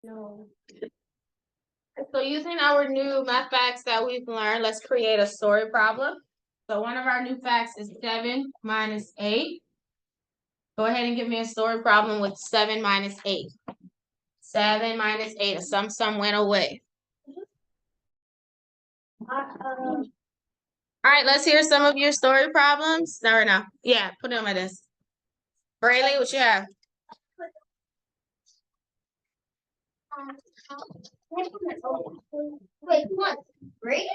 No. So using our new math facts that we've learned, let's create a story problem. So one of our new facts is 7 minus 8. Go ahead and give me a story problem with 7 minus 8. 7 minus 8, a sum went away. All right, let's hear some of your story problems. No. Yeah, put it on my desk. Braylee, what you have? Wait, what? Great?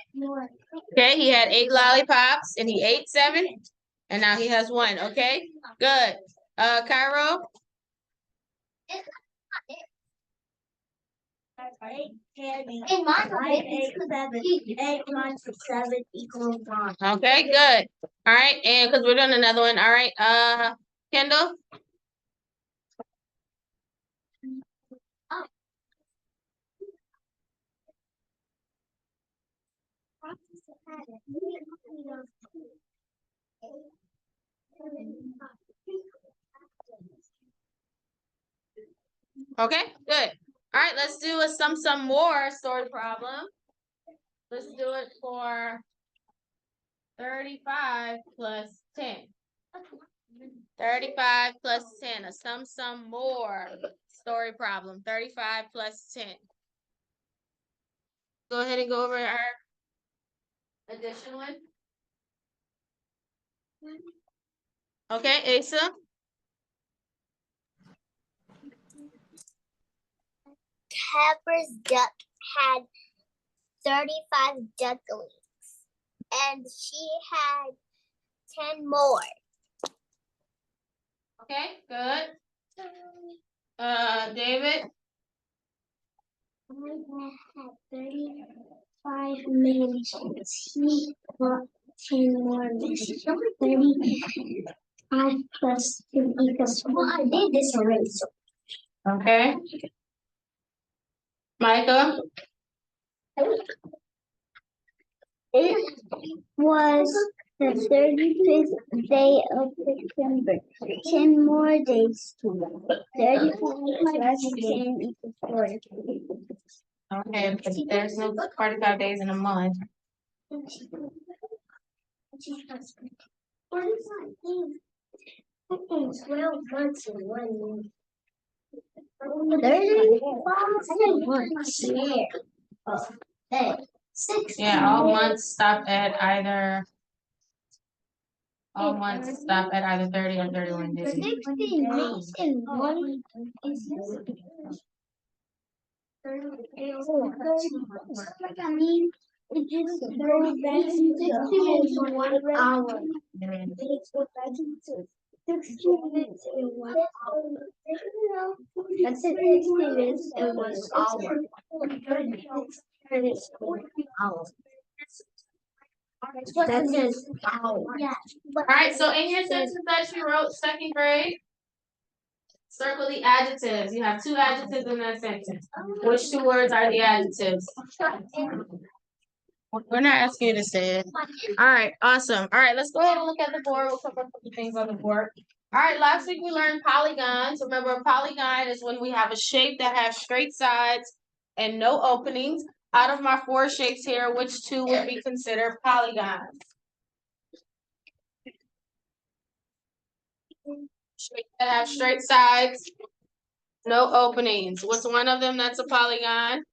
Okay, he had 8 lollipops and he ate 7, and now he has 1. Okay, good. Cairo? In my opinion, 8 minus 7 equals 1. Okay, good. All right, and because we're doing another one. All right, Kendall? Okay, good. All right, let's do a some more story problem. Let's do it for 35 plus 10. 35 plus 10, a some more story problem. 35 plus 10. Go ahead and go over our addition one. Okay, Asa? Pepper's duck had 35 ducklings, and she had 10 more. Okay, good. David? I had 35 minutes. He got 10 more minutes. 35 plus 2 equals 1. I did this already. So. Okay. Micah? It was the 35th day of September. 10 more days to 35 plus 10 equals 40. Okay, but there's no 45 days in a month. 12 months in 1 month. 35 months. Yeah. 6. Yeah, all months stop at either 30 or 31 days. 16 months in 1 is I mean, it just goes back to 1 hour. 16 minutes in 1 hour. That's it, 60 minutes in 1 hour. That says hour. Yeah. All right, so in your sentence that you wrote, second grade, circle the adjectives. You have 2 adjectives in that sentence. Which 2 words are the adjectives? We're not asking you to say it. All right, awesome. All right, let's go ahead and look at the board. We'll cover a couple things on the board. All right, last week we learned polygons. Remember, a polygon is when we have a shape that has straight sides and no openings. Out of my 4 shapes here, which 2 would be considered polygons? Shapes that have straight sides, no openings. What's one of them that's a polygon?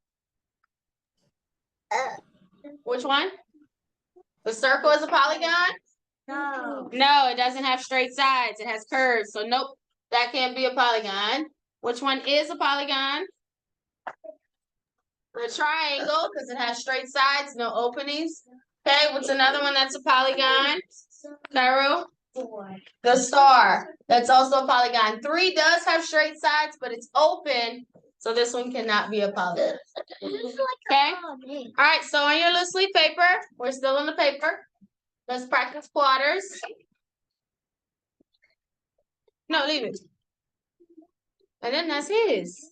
Which one? The circle is a polygon? No. No, it doesn't have straight sides. It has curves. So nope, that can't be a polygon. Which one is a polygon? The triangle, because it has straight sides, no openings. Okay, what's another one that's a polygon? Cairo? 4. The star. That's also a polygon. 3 does have straight sides, but it's open. So this one cannot be a polygon. Okay? All right, so on your little sleep paper, we're still on the paper. Let's practice quarters. No, leave it. And then that's his.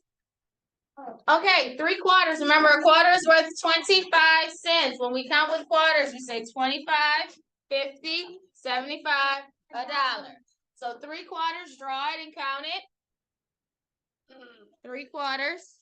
Okay, 3 quarters. Remember, a quarter is worth 25 cents. When we count with quarters, we say 25, 50, 75, $1. So 3 quarters, draw it and count it. 3 quarters.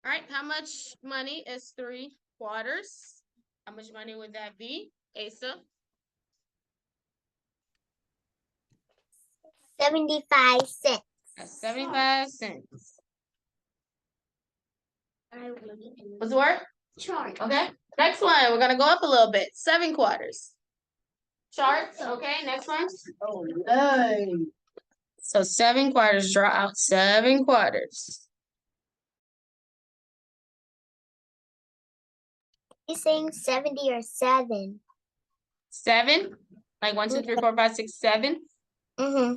All right, how much money is 3/4? How much money would that be, Asa? 75 cents. That's 75 cents. What's the word? Chart. Okay, next one, we're gonna go up a little bit. 7/4. Charts, okay, next one. Oh, no. So 7/4, draw out 7/4. You saying 70 or 7? 7, like 1, 2, 3, 4, 5, 6, 7. Mm-hmm.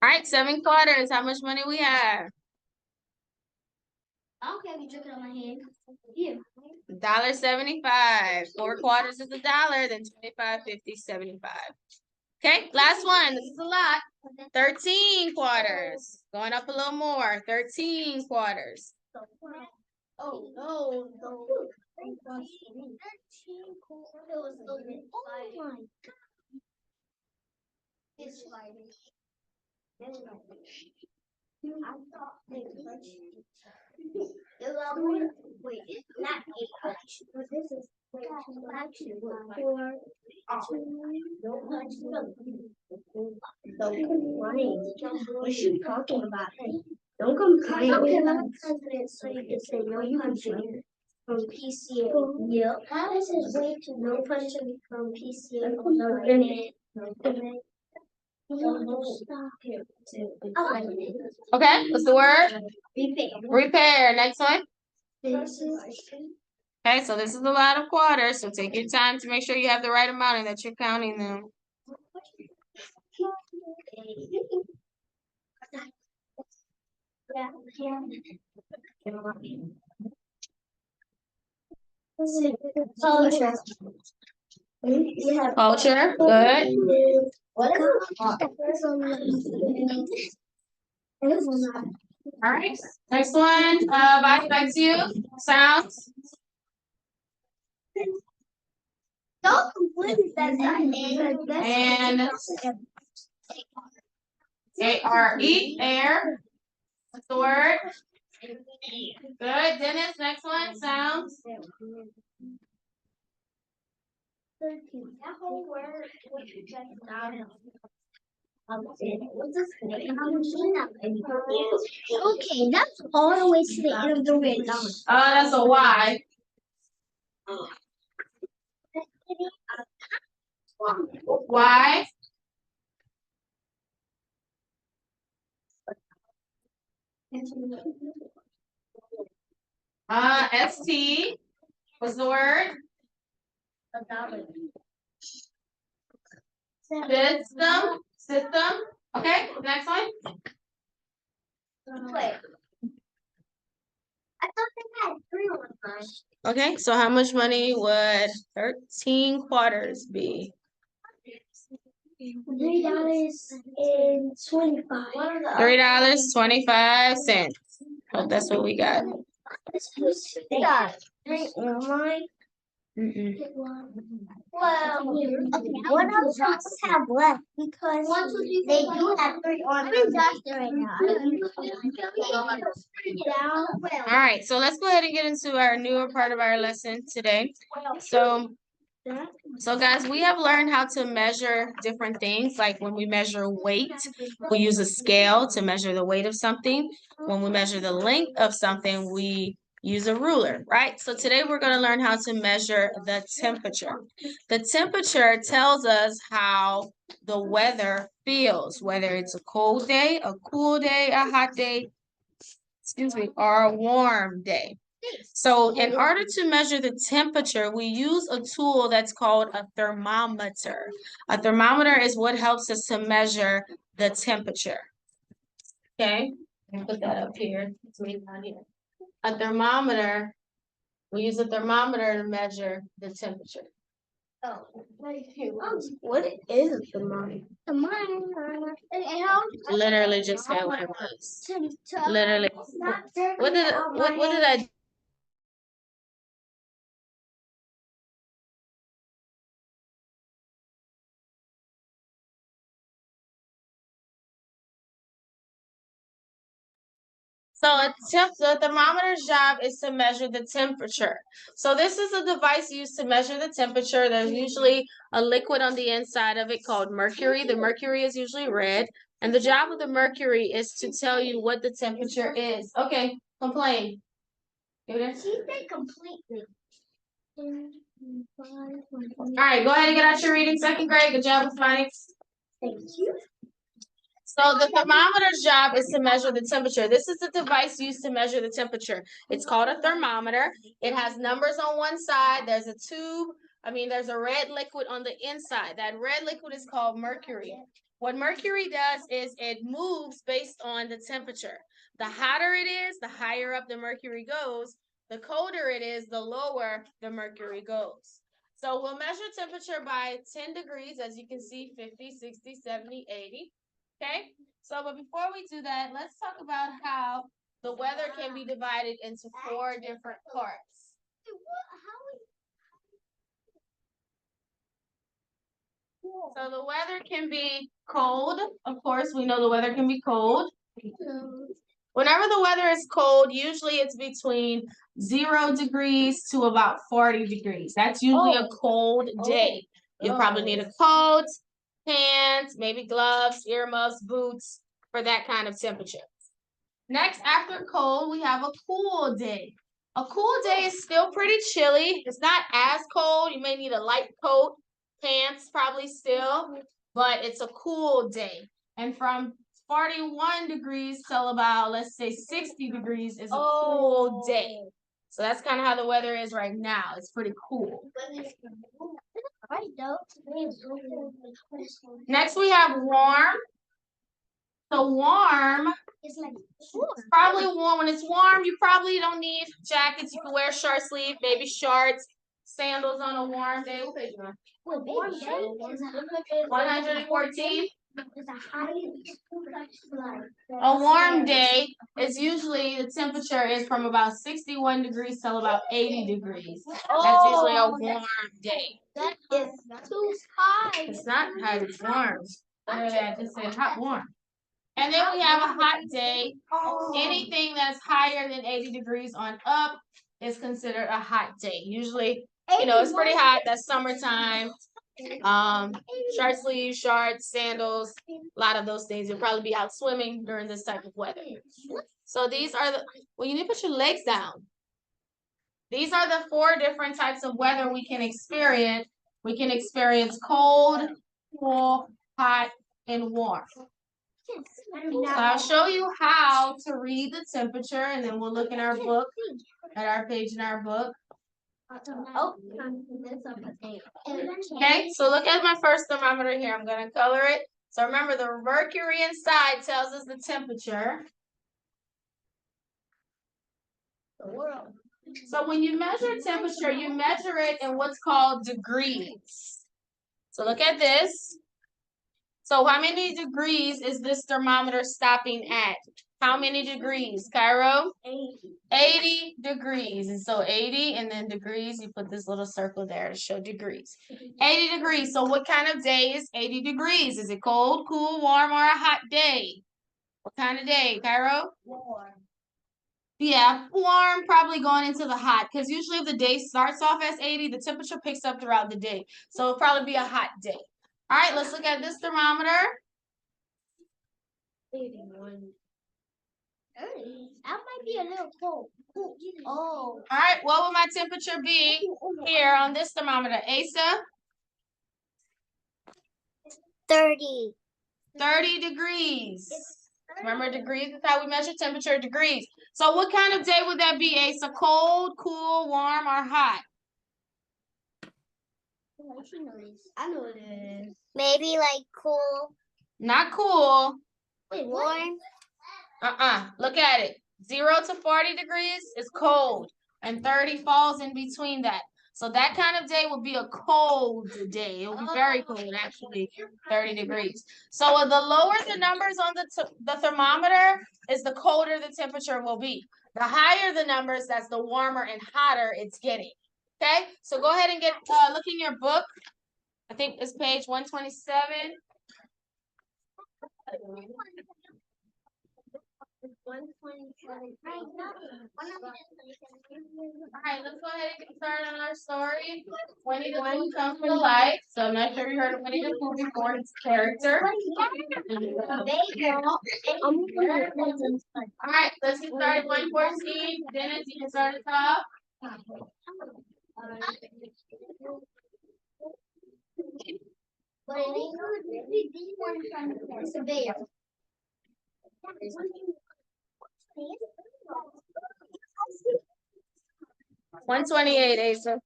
All right, 7/4, how much money we have? I don't care if you drink it on my hand. Here. $1.75. 4/4 is $1, then 25, 50, 75. Okay, last one. This is a lot. 13/4. Going up a little more. 13/4. Oh, no. No. 13 quarters. Oh, my God. It's like. I thought they touched each other. Wait, not 8 actually, but this is actually 4. Don't touch them. Don't complain. What you talking about? Don't complain. How can I president say no punching from PCA? Yeah. How does it way to no punching from PCA? Stop it. Okay, what's the word? Repair. Repair. Next one. This is Okay, so this is a lot of quarters, so take your time to make sure you have the right amount and that you're counting them. Culture. Culture, good. All right, next one, back to you. Sounds. Don't complain that And A-R-E, air. What's the word? Good, Dennis, next one, sounds. That whole word was just okay, that's all the way to the end of the red line. That's a Y. Y. S-T. What's the word? System. System. Okay, next one. Wait. I thought they had 3 on mine. Okay, so how much money would 13/4 be? $3.25. $3.25. Hope that's what we got. They got 3 on mine. Well, what else do we have left? Because they do have 3 on. I'm exhausted right now. All right, so let's go ahead and get into our newer part of our lesson today. So guys, we have learned how to measure different things. Like when we measure weight, we use a scale to measure the weight of something. When we measure the length of something, we use a ruler, right? So today we're going to learn how to measure the temperature. The temperature tells us how the weather feels, whether it's a cold day, a cool day, a hot day, or a warm day. So in order to measure the temperature, we use a tool that's called a thermometer. A thermometer is what helps us to measure the temperature. Okay, I'll put that up here. It's me down here. A thermometer, we use a thermometer to measure the temperature. Oh, what is a thermometer? Literally just said what it was. Literally. What did I the thermometer's job is to measure the temperature. So this is a device used to measure the temperature. There's usually a liquid on the inside of it called mercury. The mercury is usually red. And the job of the mercury is to tell you what the temperature is. Okay, complain. She said completely. All right, go ahead and get out your reading. 2nd grade. Good job with phonics. Thank you. So the thermometer's job is to measure the temperature. This is the device used to measure the temperature. It's called a thermometer. It has numbers on one side. There's a tube. There's a red liquid on the inside. That red liquid is called mercury. What mercury does is it moves based on the temperature. The hotter it is, the higher up the mercury goes. The colder it is, the lower the mercury goes. So we'll measure temperature by 10 degrees, as you can see, 50, 60, 70, 80. Okay, but before we do that, let's talk about how the weather can be divided into 4 different parts. So the weather can be cold. Of course, we know the weather can be cold. Whenever the weather is cold, usually it's between 0 degrees to about 40 degrees. That's usually a cold day. You'll probably need a coat, pants, maybe gloves, earmuffs, boots for that kind of temperature. Next, after cold, we have a cool day. A cool day is still pretty chilly. It's not as cold. You may need a light coat, pants probably still, but it's a cool day. And from 41 degrees till about, let's say, 60 degrees is a cool day. So that's kind of how the weather is right now. It's pretty cool. Next, we have warm. So warm is probably warm. When it's warm, you probably don't need jackets. You can wear short sleeve, maybe shorts, sandals on a warm day. What page are you on? 114. A warm day is usually the temperature is from about 61 degrees till about 80 degrees. That's usually a warm day. That is too high. It's not hot, it's warm. Literally, I just said hot, warm. And then we have a hot day. Anything that's higher than 80 degrees on up is considered a hot day. Usually, it's pretty hot. That's summertime. Short sleeves, shorts, sandals, a lot of those things. You'll probably be out swimming during this type of weather. So these are you need to put your legs down. These are the 4 different types of weather we can experience. We can experience cold, cool, hot, and warm. So I'll show you how to read the temperature, and then we'll look in our book, at our page in our book. Okay, so look at my first thermometer here. I'm going to color it. So remember, the mercury inside tells us the temperature. So when you measure temperature, you measure it in what's called degrees. So look at this. So how many degrees is this thermometer stopping at? how many degrees, Cairo? 80. 80 degrees. And so 80 and then degrees, you put this little circle there to show degrees. 80 degrees. So what kind of day is 80 degrees? Is it cold, cool, warm, or a hot day? What kind of day, Cairo? Warm. Yeah, warm, probably going into the hot. Because usually if the day starts off as 80, the temperature picks up throughout the day. So it'll probably be a hot day. All right, let's look at this thermometer. 81. That might be a little cold. Oh. All right, what will my temperature be here on this thermometer? Asa? 30. 30 degrees. Remember, degrees is how we measure temperature, degrees. So what kind of day would that be, Asa? Cold, cool, warm, or hot? I know it is. Maybe like cool, Not cool. warm. Look at it. 0 to 40 degrees is cold, and 30 falls in between that. So that kind of day would be a cold day. It would be very cold, actually, 30 degrees. So the lower the numbers on the thermometer is the colder the temperature will be. The higher the numbers, that's the warmer and hotter it's getting. Okay, so go ahead and look in your book. I think it's page 127. 127. All right, let's go ahead and get started on our story. Winnie the Pooh comes to life. So I'm not sure you heard of Winnie the Pooh before. His character. All right, let's get started. 114. Dennis, you can start us off. But in English, this one is a bear. 128, Asa.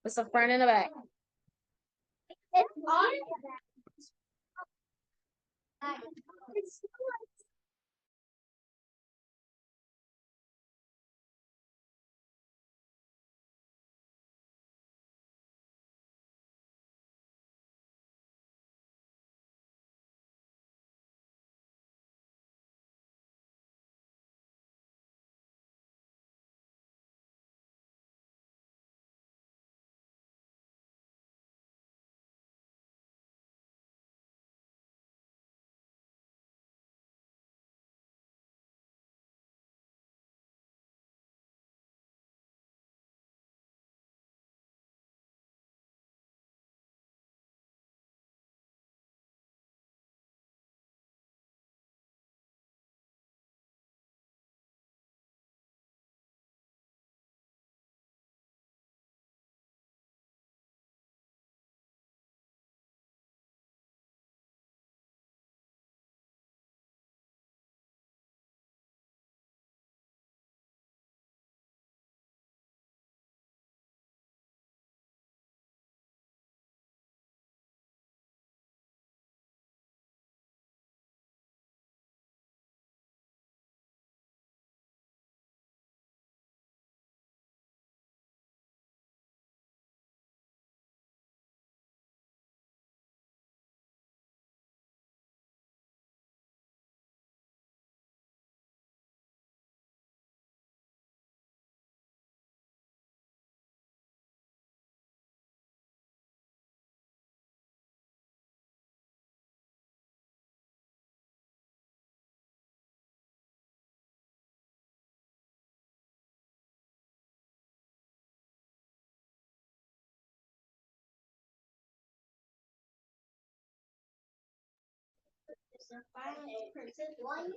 It's the front and the back. It's on. It's the final princess one.